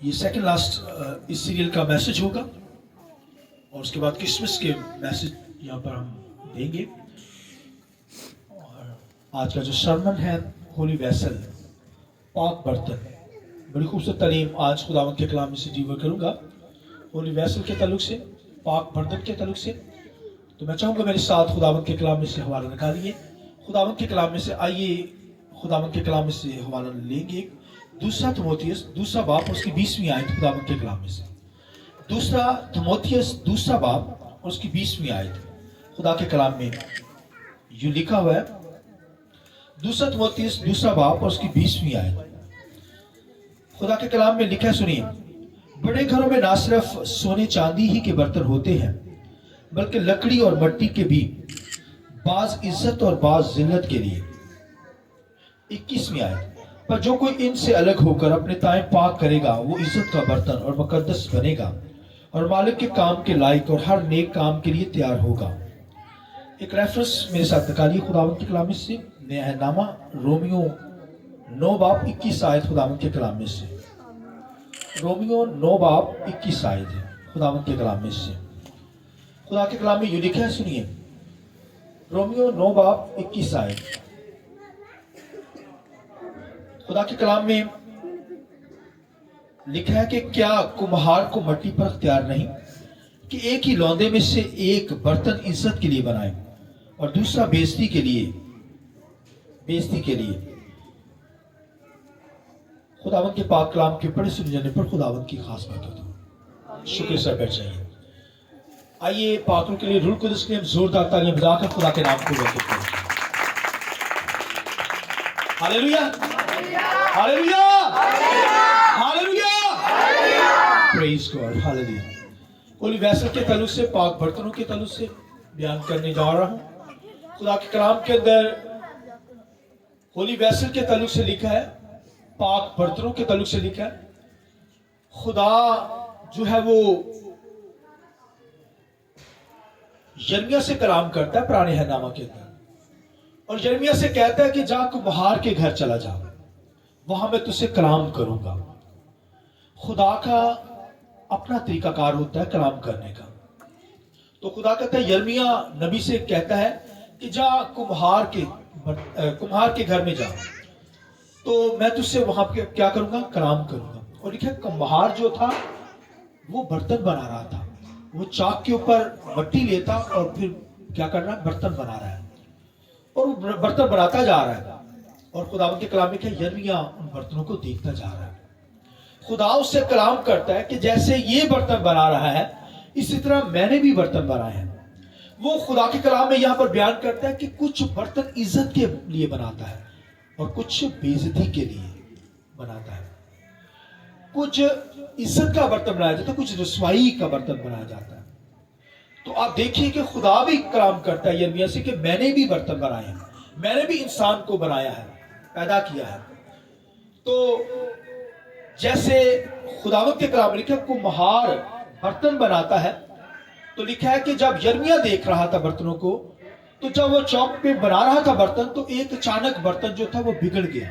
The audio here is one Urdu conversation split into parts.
یہ سیکنڈ لاسٹ اس سیریل کا میسج ہوگا اور اس کے بعد کرسمس کے میسج یہاں پر ہم دیں گے. اور آج کا جو سرمن ہے ہولی ویسل، پاک برتن، بڑی خوبصورت تعلیم آج خداوند کے کلام میں سے ڈیلیور کروں گا ہولی ویسل کے تعلق سے، پاک برتن کے تعلق سے. تو میں چاہوں گا میرے ساتھ خداوند کے کلام میں سے حوالہ نکالیے. خداوند کے کلام میں سے آئیے، خداوند کے کلام میں سے حوالہ لیں گے. دوسرا تیموتھیوس دوسرا باب اور اس کی 20ویں آیت خداوند کے کلام میں سے. دوسرا تیموتھیوس دوسرا باب اور اس کی 20ویں آیت خدا کے کلام میں یوں لکھا ہوا ہے. دوسرا تیموتھیوس دوسرا باب اور اس کی 20ویں آیت خدا کے کلام میں لکھا ہے، سنیے. بڑے گھروں میں نہ صرف سونے چاندی ہی کے برتن ہوتے ہیں بلکہ لکڑی اور مٹی کے بھی، بعض عزت اور بعض ذلت کے لیے. 21ویں آیت. پر جو کوئی ان سے الگ ہو کر اپنے تائیں پاک کرے گا وہ عزت کا برتن اور مقدس بنے گا اور مالک کے کام کے لائق اور ہر نیک کام کے لیے تیار ہوگا. ایک ریفرنس میرے ساتھ نکالیے خداوند کے کلام سے، نیا نامہ رومیو 9 باب 21 آیت خداوند کے کلام میں سے. رومیو 9 باب 21 آیت ہے خداوند کے کلام میں سے. خدا کے کلام میں یہ لکھا ہے، سنیے. رومیو 9 باب 21 آیت خدا کے کلام میں لکھا ہے کہ کیا کمہار کو مٹی پر اختیار نہیں کہ ایک ہی لوندے میں سے ایک برتن عزت کے لیے بنائے اور دوسرا بےزتی کے لیے. خداوند کے پاک کلام کے پڑھے سنے جانے پر خداوند کی خاص برکت ہو. شکر سے بیٹھ جائیے. آئیے پاکوں کے لیے روح القدس کے ہم زوردار تالیاں بجا کر خدا کے نام کو برکت کریں. ہاللیلویا، ہاللیلویا، ہاللیلویا، پریز گاڈ، ہاللیلویا. ہولی ویسل کے تعلق سے، پاک برتنوں کے تعلق سے بیان کرنے جا رہا ہوں. خدا کے کلام کے اندر ہولی ویسل کے تعلق سے لکھا ہے، پاک برتنوں کے تعلق سے لکھا ہے. خدا جو ہے وہ یرمیہ سے کلام کرتا ہے پرانے نامہ کے اندر، اور یرمیہ سے کہتا ہے کہ جا کمہار کے گھر چلا جا، وہاں میں تجھ سے کلام کروں گا. خدا کا اپنا طریقہ کار ہوتا ہے کلام کرنے کا. تو خدا کہتا ہے، یرمیہ نبی سے کہتا ہے کہ جا کمہار کے گھر میں جا، تو میں تجھ سے وہاں پہ کیا کروں گا؟ کلام کروں گا. اور دیکھیں کمہار جو تھا وہ برتن بنا رہا تھا. وہ چاک کے اوپر مٹی لیتا اور پھر کیا کر رہا ہے؟ برتن بنا رہا ہے، اور وہ برتن بناتا جا رہا ہے. اور خداوند کے کلام میں کہ یرمیہ ان برتنوں کو دیکھتا جا رہا ہے. خدا اس سے کلام کرتا ہے کہ جیسے یہ برتن بنا رہا ہے اسی طرح میں نے بھی برتن بنائے ہیں. وہ خدا کے کلام میں یہاں پر بیان کرتا ہے کہ کچھ برتن عزت کے لیے بناتا ہے اور کچھ بے عزتی کے لیے بناتا ہے. کچھ عزت کا برتن بنایا جاتا ہے، کچھ رسوائی کا برتن بنایا جاتا ہے. تو آپ دیکھیے کہ خدا بھی کلام کرتا ہے یرمیہ سے کہ میں نے بھی برتن بنائے ہیں، میں نے بھی انسان کو بنایا ہے، پیدا کیا ہے. تو جیسے خداوند کے کلام میں لکھا کمہار برتن بناتا ہے، تو لکھا ہے کہ جب یرمیہ دیکھ رہا تھا برتنوں کو، تو جب وہ چوک پہ بنا رہا تھا برتن، تو ایک اچانک برتن جو تھا وہ بگڑ گیا.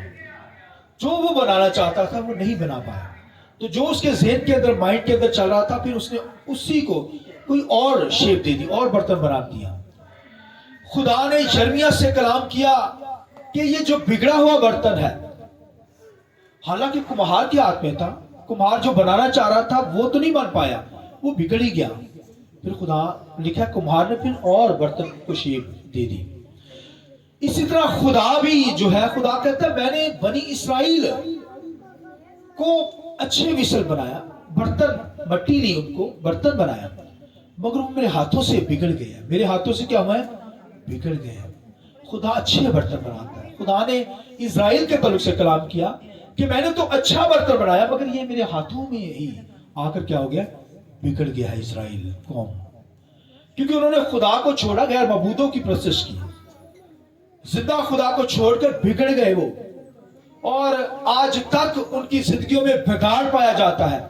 جو وہ بنانا چاہتا تھا وہ نہیں بنا پایا. تو جو اس کے ذہن کے اندر، مائنڈ کے اندر چل رہا تھا، پھر اس نے اسی کو کوئی اور شیپ دے دی، اور برتن بنا دیا. خدا نے یرمیہ سے کلام کیا کہ یہ جو بگڑا ہوا برتن ہے، حالانکہ کمہار کے ہاتھ میں تھا، کمہار جو بنانا چاہ رہا تھا وہ تو نہیں بن پایا، وہ بگڑ ہی گیا. پھر خدا لکھا کمہار نے پھر اور برتن کو شیپ دے دی. اسی طرح خدا بھی جو ہے، خدا کہتا ہے میں نے بنی اسرائیل کو اچھے وصل بنایا، برتن مٹی لی، ان کو برتن بنایا، مگر وہ میرے ہاتھوں سے بگڑ گیا. میرے ہاتھوں سے کیا ہوا ہے؟ بگڑ گیا. خدا اچھے برتن بناتا ہے. خدا نے اسرائیل کے تعلق سے کلام کیا کہ میں نے تو اچھا برتن بنایا، مگر یہ میرے ہاتھوں میں ہی آ کر کیا ہو گیا؟ بگڑ گیا ہے اسرائیل قوم. کیونکہ انہوں نے خدا کو چھوڑا، غیر معبودوں کی پرستش کی. زندہ خدا کو چھوڑ کر بگڑ گئے وہ، اور آج تک ان کی زندگیوں میں بگاڑ پایا جاتا ہے.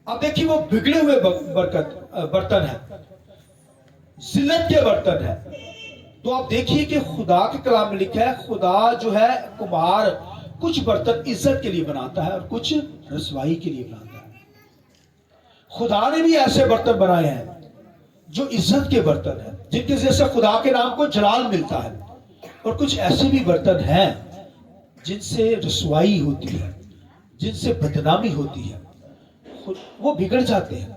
اب دیکھیے وہ بگڑے ہوئے برتن ہیں، ذلت کے برتن ہیں. تو آپ دیکھیے کہ خدا کے کلام میں لکھا ہے خدا جو ہے کمہار کچھ برتن عزت کے لیے بناتا ہے اور کچھ رسوائی کے لیے بناتا ہے. خدا نے بھی ایسے برتن بنائے ہیں جو عزت کے برتن ہیں، جن کے ذریعے سے خدا کے نام کو جلال ملتا ہے، اور کچھ ایسے بھی برتن ہیں جن سے رسوائی ہوتی ہے، جن سے بدنامی ہوتی ہے، وہ بگڑ جاتے ہیں.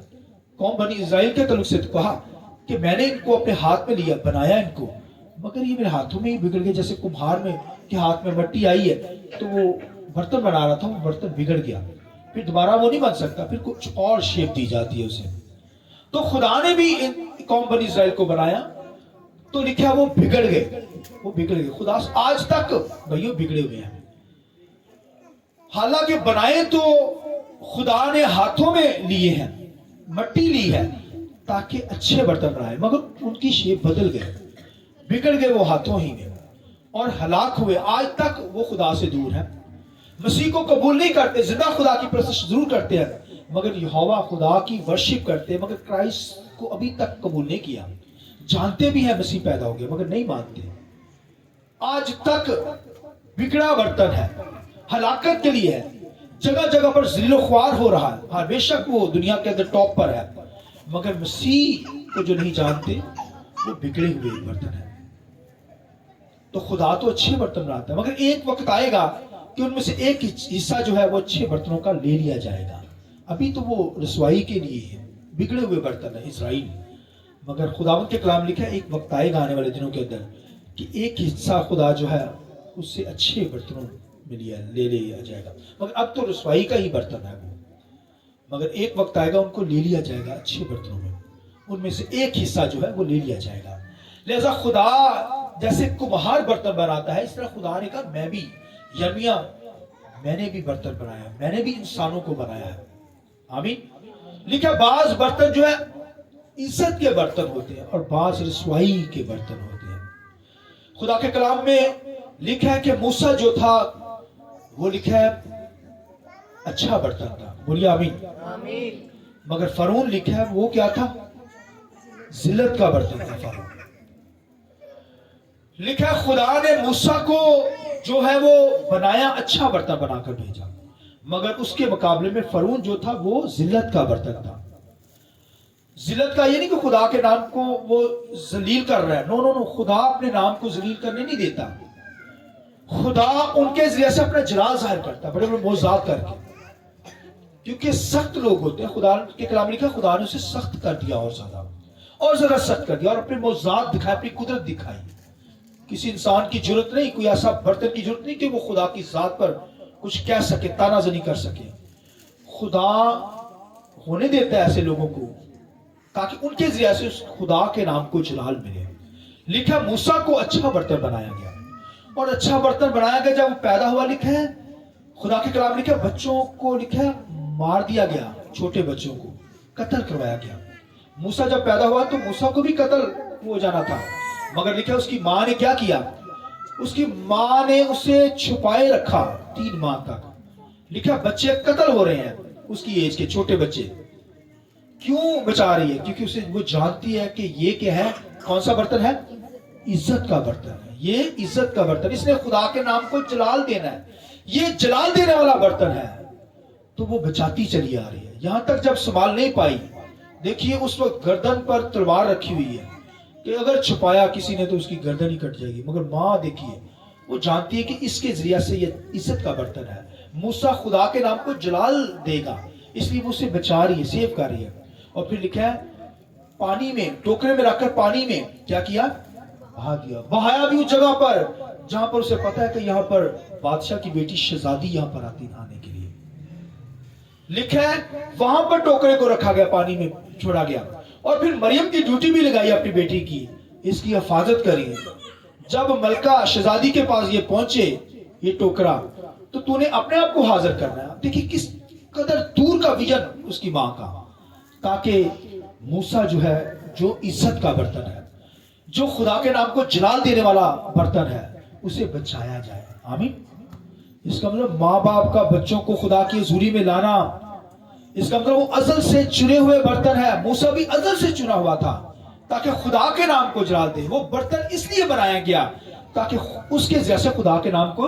قوم بنی اسرائیل کے تعلق سے تو کہا کہ میں نے ان کو اپنے ہاتھ میں لیا، بنایا ان کو، مگر یہ میرے ہاتھوں میں ہی بگڑ گئے. جیسے کمہار میں کے ہاتھ میں مٹی آئی ہے تو وہ برتن بنا رہا تھا، وہ برتن بگڑ گیا، پھر دوبارہ وہ نہیں بن سکتا، پھر کچھ اور شیپ دی جاتی ہے اسے. تو خدا نے بھی قوم بنی اسرائیل کو بنایا تو لکھا وہ بگڑ گئے، وہ بگڑ گئے. خدا آج تک بھائیوں بگڑے ہوئے ہیں. حالانکہ بنائے تو خدا نے ہاتھوں میں لیے ہیں، مٹی لی ہے تاکہ اچھے برتن بنائے، مگر ان کی شیپ بدل گئے، بگڑ گئے وہ ہاتھوں ہی میں اور ہلاک ہوئے. آج تک وہ خدا سے دور ہے، مسیح کو قبول نہیں کرتے، زندہ خدا کی پرستش ضرور کرتے ہیں، مگر یہوہ خدا کی ورشپ کرتے ہیں، مگر کرائسٹ کو ابھی تک قبول نہیں کیا. جانتے بھی ہیں مسیح پیدا ہو گیا مگر نہیں مانتے. آج تک بگڑا برتن ہے، ہلاکت کے لیے ہے، جگہ جگہ پر ذلیل و خوار ہو رہا ہے. ہاں بے شک وہ دنیا کے اندر ٹاپ پر ہے، مگر مسیح کو جو نہیں جانتے وہ بگڑے ہوئے برتن ہے. تو خدا تو اچھے برتن بناتا ہے، مگر ایک وقت آئے گا کہ ان میں سے ایک حصہ جو ہے وہ اچھے برتنوں کا لے لیا جائے گا. ابھی تو وہ رسوائی کے لیے ہے، بگڑے ہوئے برتن ہے اسرائیل. مگر خداوند کے کلام لکھا ہے ایک وقت آئے گا آنے والے دنوں کے اندر کہ ایک حصہ خدا جو ہے اس سے اچھے برتنوں میں لے لیا جائے گا. مگر اب تو رسوائی کا ہی برتن ہے وہ، مگر ایک وقت آئے گا ان کو لے لیا جائے گا اچھے برتنوں میں، ان میں سے ایک حصہ جو ہے وہ لے لیا جائے گا. لہذا خدا جیسے کمہار برتن بناتا ہے، اس طرح خدا نے کہا میں بھی یرمیہ میں نے بھی برتن بنایا، میں نے بھی انسانوں کو بنایا ہے. آمین. لکھا بعض برتن جو ہے عزت کے برتن ہوتے ہیں اور بعض رسوائی کے برتن ہوتے ہیں. خدا کے کلام میں لکھا ہے کہ موسیٰ جو تھا وہ لکھا ہے اچھا برتن تھا، بولیے آمین. مگر فرعون لکھا ہے وہ کیا تھا؟ ذلت کا برتن تھا فرعون. لکھا ہے خدا نے موسیٰ کو جو ہے وہ بنایا، اچھا برتن بنا کر بھیجا، مگر اس کے مقابلے میں فرعون جو تھا وہ ذلت کا برتن تھا. ذلت کا یہ نہیں کہ خدا کے نام کو وہ ذلیل کر رہا ہے، نو، خدا اپنے نام کو ذلیل کرنے نہیں دیتا. خدا ان کے ذریعے سے اپنا جلال ظاہر کرتا ہے، بڑے بڑے معجزات کر کے، کیونکہ سخت لوگ ہوتے ہیں. خدا کے کلام لکھا خدا نے اسے سخت کر دیا، اور زیادہ سخت کر دیا، اور اپنے معجزات دکھائے، اپنی قدرت دکھائی. کسی انسان کی ضرورت نہیں، کوئی ایسا برتن کی ضرورت نہیں کہ وہ خدا کی ذات پر کچھ کہہ سکے، تانا زنی کر سکے. خدا ہونے دیتا ہے ایسے لوگوں کو تاکہ ان کے ذریعے سے اس خدا کے نام کو جلال ملے. لکھا موسیٰ کو اچھا برتن بنایا گیا، اور اچھا برتن بنایا گیا جب وہ پیدا ہوا. لکھا ہے خدا کے کلام لکھا بچوں کو لکھا مار دیا گیا، چھوٹے بچوں کو قتل کروایا گیا. موسیٰ جب پیدا ہوا تو موسیٰ کو بھی قتل ہو جانا تھا، مگر لکھا اس کی ماں نے کیا کیا؟ اس کی ماں نے اسے چھپائے رکھا 3 ماہ تک. لکھا بچے قتل ہو رہے ہیں، اس کی ایج کے چھوٹے بچے. کیوں بچا رہی ہے؟ کیونکہ اسے وہ جانتی ہے کہ یہ کیا ہے، کون سا برتن ہے؟ عزت کا برتن ہے. یہ عزت کا برتن، اس نے خدا کے نام کو جلال دینا ہے، یہ جلال دینے والا برتن ہے. تو وہ بچاتی چلی آ رہی ہے یہاں تک جب سنبھال نہیں پائی. دیکھیے اس وقت گردن پر تلوار رکھی ہوئی ہے کہ اگر چھپایا کسی نے تو اس کی گردن ہی کٹ جائے گی. مگر ماں دیکھیے وہ جانتی ہے کہ اس کے ذریعے سے یہ عزت کا برتن ہے، موسیٰ خدا کے نام کو جلال دے گا، اس لیے وہ اسے بچا رہی ہے، سیو کر رہی ہے. اور پھر لکھا ہے پانی میں ٹوکرے میں رکھ کر پانی میں کیا کیا؟ بہا دیا. بہایا بھی اس جگہ پر جہاں پر اسے پتا ہے کہ یہاں پر بادشاہ کی بیٹی شہزادی یہاں پر آتی نہانے کے لیے. لکھا ہے وہاں پر ٹوکرے کو رکھا گیا، پانی میں چھوڑا گیا. اور پھر مریم کی ڈیوٹی بھی لگائی اپنی بیٹی کی، اس کی حفاظت کری. جب ملکہ شہزادی کے پاس یہ پہنچے یہ ٹوکرا، تو نے اپنے آپ کو حاضر کرنا ہے. دیکھیے کس قدر دور کا ویژن اس کی ماں کا، تاکہ موسیٰ جو ہے جو عزت کا برتن ہے، جو خدا کے نام کو جلال دینے والا برتن ہے، اسے بچایا جائے. آمین. اس کا مطلب ماں باپ کا بچوں کو خدا کی حضوری میں لانا، اس کا مطلب وہ ازل سے چنے ہوئے برتن ہے. موسیٰ بھی ازل سے چنا ہوا تھا تاکہ خدا کے نام کو جلال دے. وہ برتن اس لیے بنایا گیا تاکہ اس کے ذریعے سے خدا کے نام کو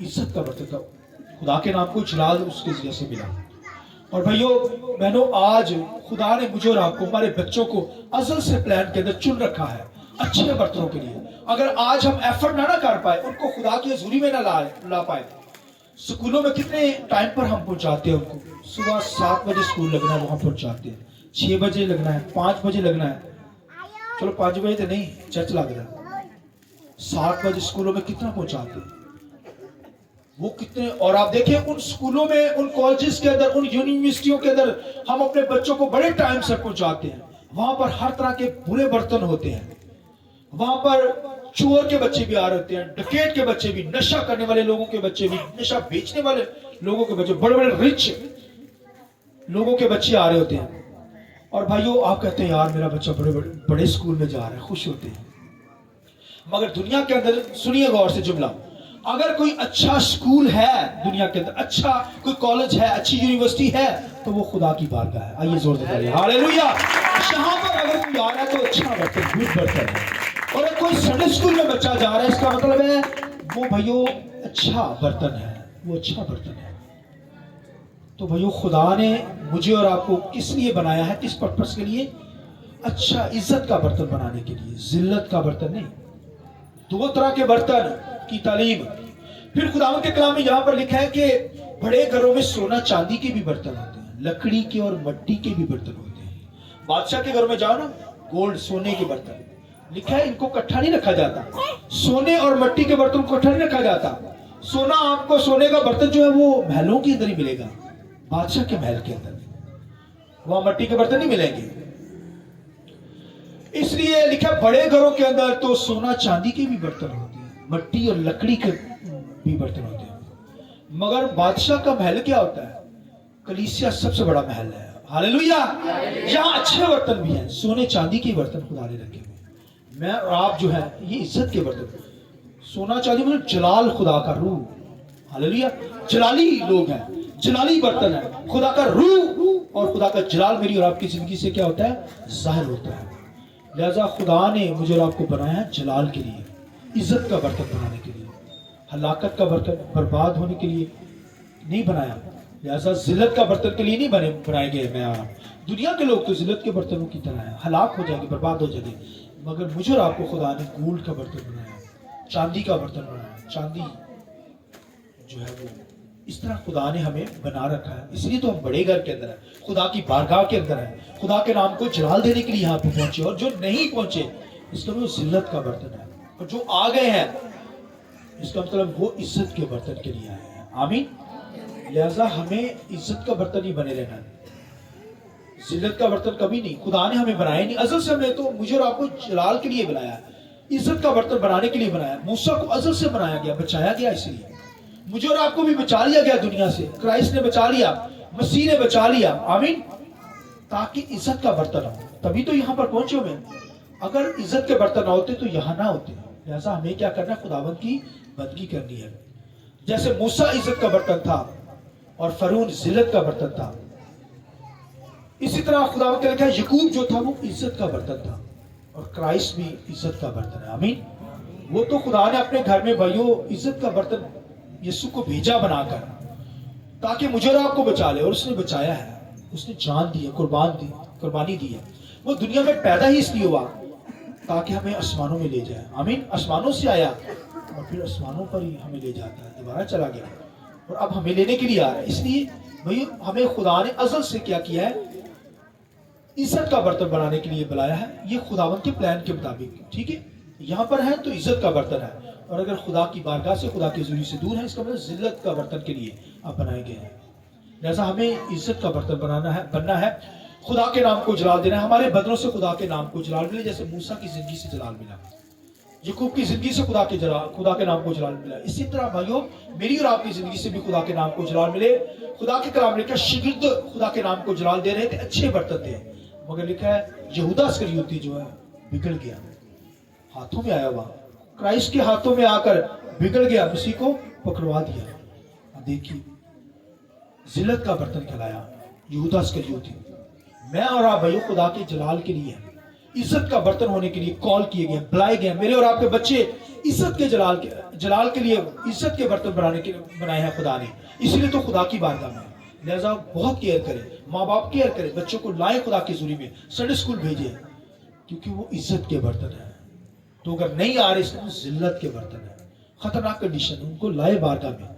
عزت کا برتن کا خدا کے نام کو جلال اس کے ذریعے سے ملا. اور بھائیوں بہنوں آج خدا نے مجھے اور آپ کو ہمارے بچوں کو ازل سے پلان کے اندر چن رکھا ہے اچھے برتنوں کے لیے. اگر آج ہم ایفرٹ نہ کر پائے ان کو خدا کی حضوری میں نہ لا پائے. سکولوں میں کتنے ٹائم پر ہم پہنچاتے ہیں ان کو, صبح 7 بجے سکول لگنا ہے وہاں پہنچاتے ہیں, 6 بجے لگنا ہے, 5 بجے لگنا ہے, چلو 5 بجے تو نہیں چرچ لگ رہا ہے, 7 بجے سکولوں میں کتنا پہنچاتے ہیں وہ کتنے. اور آپ دیکھیں ان سکولوں میں, ان کالجز کے اندر, ان یونیورسٹیوں کے اندر ہم اپنے بچوں کو بڑے ٹائم سے پہنچاتے ہیں. وہاں پر ہر طرح کے برے برتن ہوتے ہیں, وہاں پر چور کے بچے بھی آ رہے ہوتے ہیں, ڈکیٹ کے بچے بھی, نشہ کرنے والے لوگوں کے بچے بھی, نشہ بیچنے والے لوگوں کے بچے, بڑے بڑے رچ لوگوں کے بچے آ رہے ہوتے ہیں. اور بھائیوں آپ کہتے ہیں یار میرا بچہ بڑے اسکول میں جا رہا ہے, خوش ہوتے ہیں. مگر دنیا کے اندر سنیے غور سے جملہ, اگر کوئی اچھا اسکول ہے دنیا کے اندر, اچھا کوئی کالج ہے, اچھی یونیورسٹی ہے, تو وہ خدا کی بارگاہ ہے. آئیے زور سے کہیے ہاللیلویا. یہاں پر اگر کوئی آ رہا ہے تو اچھا برتن, گڈ برتن ہے. اور اگر کوئی سنڈے اسکول میں بچہ جا رہا ہے, اس کا مطلب ہے وہ بھائیوں اچھا برتن ہے, وہ اچھا برتن ہے. تو بھائیوں خدا نے مجھے اور آپ کو کس لیے بنایا ہے, کس پرپس کے لیے؟ اچھا عزت کا برتن بنانے کے لیے, ذلت کا برتن نہیں. 2 طرح کے برتن کی تعلیم. پھر خداوند کے کلام میں یہاں پر لکھا ہے کہ بڑے گھروں میں سونا چاندی کے بھی برتن ہوتے ہیں, لکڑی کے اور مٹی کے بھی برتن ہوتے ہیں. بادشاہ کے گھر میں جاؤ نا, گولڈ سونے کے برتن لکھا ہے, ان کو اکٹھا نہیں رکھا جاتا. سونے اور مٹی کے برتن کو اکٹھا نہیں رکھا جاتا. سونا آپ کو, سونے کا برتن جو ہے وہ محلوں کے اندر ہی ملے گا, بادشاہ کے محل کے اندر, وہاں مٹی کے برتن نہیں ملیں گے. اس لیے لکھا بڑے گھروں کے اندر تو سونا چاندی کے بھی برتن ہوتے ہیں, مٹی اور لکڑی کے بھی برتن ہوتے ہیں. مگر بادشاہ کا محل کیا ہوتا ہے؟ کلیسیا سب سے بڑا محل ہے. ہاللیلویا. یہاں اچھے برتن بھی ہیں, سونے چاندی کے برتن خدا نے رکھے ہوئے. میں اور آپ جو ہے یہ عزت کے برتن. سونا چاندی مطلب جلال, خدا کا روح. ہاللیلویا. جلالی لوگ ہیں, جلالی برتن ہے. خدا کا روح اور خدا کا جلال میری اور آپ کی زندگی سے کیا ہوتا ہے؟ ظاہر ہوتا ہے. لہذا خدا نے مجھے اور آپ کو بنایا ہے جلال کے لیے, عزت کا برتن بنانے کے لیے, ہلاکت کا برتن, برباد ہونے کے لیے نہیں بنایا. لہذا ذلت کا برتن کے لیے نہیں بنائے گئے. میں دنیا کے لوگ تو ذلت کے برتنوں کی طرح ہیں, ہلاک ہو جائیں گے, برباد ہو جائیں گے. مگر مجھے اور آپ کو خدا نے گولڈ کا برتن بنایا, چاندی کا برتن بنایا. چاندی جو ہے وہ اس طرح خدا نے ہمیں بنا رکھا ہے. اس لیے تو ہم بڑے گھر کے اندر ہیں, خدا کی بارگاہ کے اندر ہیں, خدا کے نام کو جلال دینے کے لیے یہاں پہ پہنچے. اور جو نہیں پہنچے اس کا مطلب ذلت کا برتن ہے, اور جو آ گئے ہیں اس کا مطلب وہ عزت کے برتن کے لیے آئے ہیں. آمین. لہذا ہمیں عزت کا برتن ہی بنے رہنا ہے, ذلت کا برتن کبھی نہیں. خدا نے ہمیں بنایا نہیں, ازل سے ہمیں تو مجھے اور آپ کو جلال کے لیے بنایا ہے, عزت کا برتن بنانے کے لیے بنایا. موسیٰ کو ازل سے بنایا گیا, بچایا گیا. اس لیے مجھے اور آپ کو بھی بچا لیا گیا دنیا سے. کرائسٹ نے بچا لیا, مسیح نے بچا لیا. آمین. تاکہ عزت کا برتن ہو, تبھی تو یہاں پر پہنچے ہوئے. اگر عزت کے برتن نہ ہوتے تو یہاں نہ ہوتے. لہذا ہمیں کیا کرنا ہے؟ خداوند کی بندگی کرنی ہے. جیسے موسیٰ عزت کا برتن تھا اور فرعون ذلت کا برتن تھا, اسی طرح خداوند کا لکھا ہے یعقوب جو تھا وہ عزت کا برتن تھا, اور کرائسٹ بھی عزت کا برتن ہے. آمین. وہ تو خدا نے اپنے گھر میں بھائیوں عزت کا برتن یسوع کو بھیجا بنا کر, تاکہ مجھے اور آپ کو بچا لے. اور اس نے بچایا ہے, اس نے جان دی ہے, قربانی دی ہے. وہ دنیا میں پیدا ہی اس لیے ہوا تاکہ ہمیں آسمانوں میں لے جائے. آمین. آسمانوں سے آیا اور پھر آسمانوں پر ہی ہمیں لے جاتا ہے, دوبارہ چلا گیا اور اب ہمیں لینے کے لیے آ رہا ہے. اس لیے بھائی ہمیں خدا نے ازل سے کیا کیا ہے؟ عزت کا برتن بنانے کے لیے بلایا ہے. یہ خداوند کے پلان کے مطابق. ٹھیک ہے, یہاں پر ہے تو عزت کا برتن ہے, اور اگر خدا کی بارگاہ سے, خدا کے حضوری سے دور ہے, اس کا مطلب ذلت کا برتن کے لیے آپ بنائے گئے ہیں. لہذا ہمیں عزت کا برتن بننا ہے, خدا کے نام کو جلال دینا ہے. ہمارے بدنوں سے خدا کے نام کو جلال ملے, جیسے موسیٰ کی زندگی سے جلال ملا, یعقوب کی زندگی سے خدا کے نام کو جلال ملا. اسی طرح بھائیوں میری اور آپ کی زندگی سے بھی خدا کے نام کو جلال ملے. خدا کے کلام لکھا شاگرد خدا کے نام کو جلال دے رہے تھے, اچھے برتن تھے, مگر لکھا ہے یہودا اسکریوتی جو ہے بگڑ گیا, ہاتھوں میں آیا ہوا, کرائسٹ کے ہاتھوں میں آ کر بگڑ گیا, مسیح کو پکڑوا دیا. دیکھیے ذلت کا برتن کہلایا یہودا اسکریوتی. میں اور آپ بھائیوں خدا کے جلال کے لیے ہیں, عزت کا برتن ہونے کے لیے کال کیے گئے, بلائے گئے. میرے اور آپ کے بچے عزت کے جلال کے لیے عزت کے برتن بنائے ہیں خدا نے, اسی لیے تو خدا کی بارگاہ میں. لہذا بہت کیئر کریں, ماں باپ کیئر کریں, بچوں کو لائیں خدا کی حضوری میں, سنڈے اسکول بھیجیں, کیونکہ وہ عزت کے برتن ہیں. تو اگر نہیں آ رہے اس میں ذلت کے برتن ہیں, خطرناک کنڈیشن, ان کو لائے بارگاہ میں,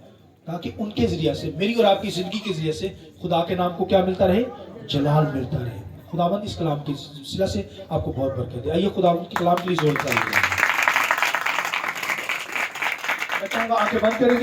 تاکہ ان کے ذریعے سے, میری اور آپ کی زندگی کے ذریعے سے خدا کے نام کو کیا ملتا رہے, جلال ملتا رہے. خداوند اس کلام کے سلسلہ سے آپ کو بہت برکت دے. آئیے خداوند کے کلام کے لیے زور کریں. میں چاہوں گا آنکھیں بند کریں گے.